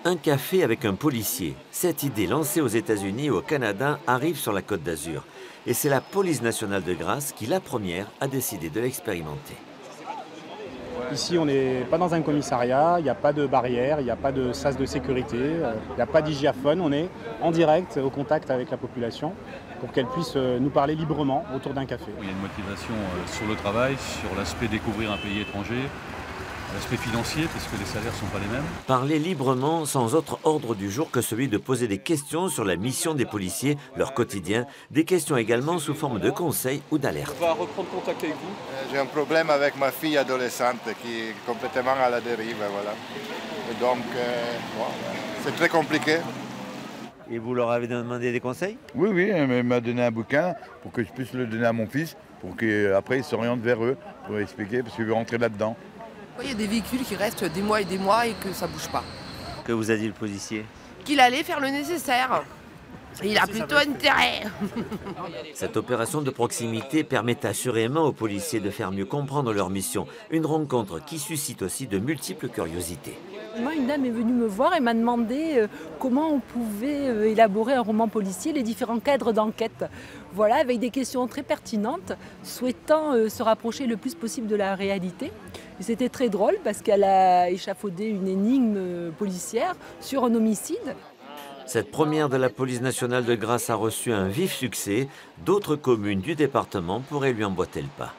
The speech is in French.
Un café avec un policier. Cette idée lancée aux États-Unis et au Canada arrive sur la Côte d'Azur. Et c'est la police nationale de Grasse qui, la première, a décidé de l'expérimenter. Ici, on n'est pas dans un commissariat, il n'y a pas de barrière, il n'y a pas de sas de sécurité, il n'y a pas d'hygiaphone. On est en direct, au contact avec la population, pour qu'elle puisse nous parler librement autour d'un café. Il y a une motivation sur le travail, sur l'aspect découvrir un pays étranger, l'aspect financier, parce que les salaires ne sont pas les mêmes. Parler librement, sans autre ordre du jour que celui de poser des questions sur la mission des policiers, leur quotidien, des questions également sous forme de conseils ou d'alertes. On va reprendre contact avec vous. J'ai un problème avec ma fille adolescente qui est complètement à la dérive, voilà. Et donc, c'est très compliqué. Et vous leur avez demandé des conseils? Oui, elle m'a donné un bouquin pour que je puisse le donner à mon fils, pour qu'après il s'oriente vers eux, pour expliquer, parce qu'il veut rentrer là-dedans. Il y a des véhicules qui restent des mois et que ça ne bouge pas. Que vous a dit le policier? Qu'il allait faire le nécessaire. Il a plutôt intérêt. Cette opération de proximité permet assurément aux policiers de faire mieux comprendre leur mission. Une rencontre qui suscite aussi de multiples curiosités. Moi, une dame est venue me voir et m'a demandé comment on pouvait élaborer un roman policier, les différents cadres d'enquête. Voilà, avec des questions très pertinentes, souhaitant se rapprocher le plus possible de la réalité. Et c'était très drôle parce qu'elle a échafaudé une énigme policière sur un homicide. Cette première de la police nationale de Grasse a reçu un vif succès. D'autres communes du département pourraient lui emboîter le pas.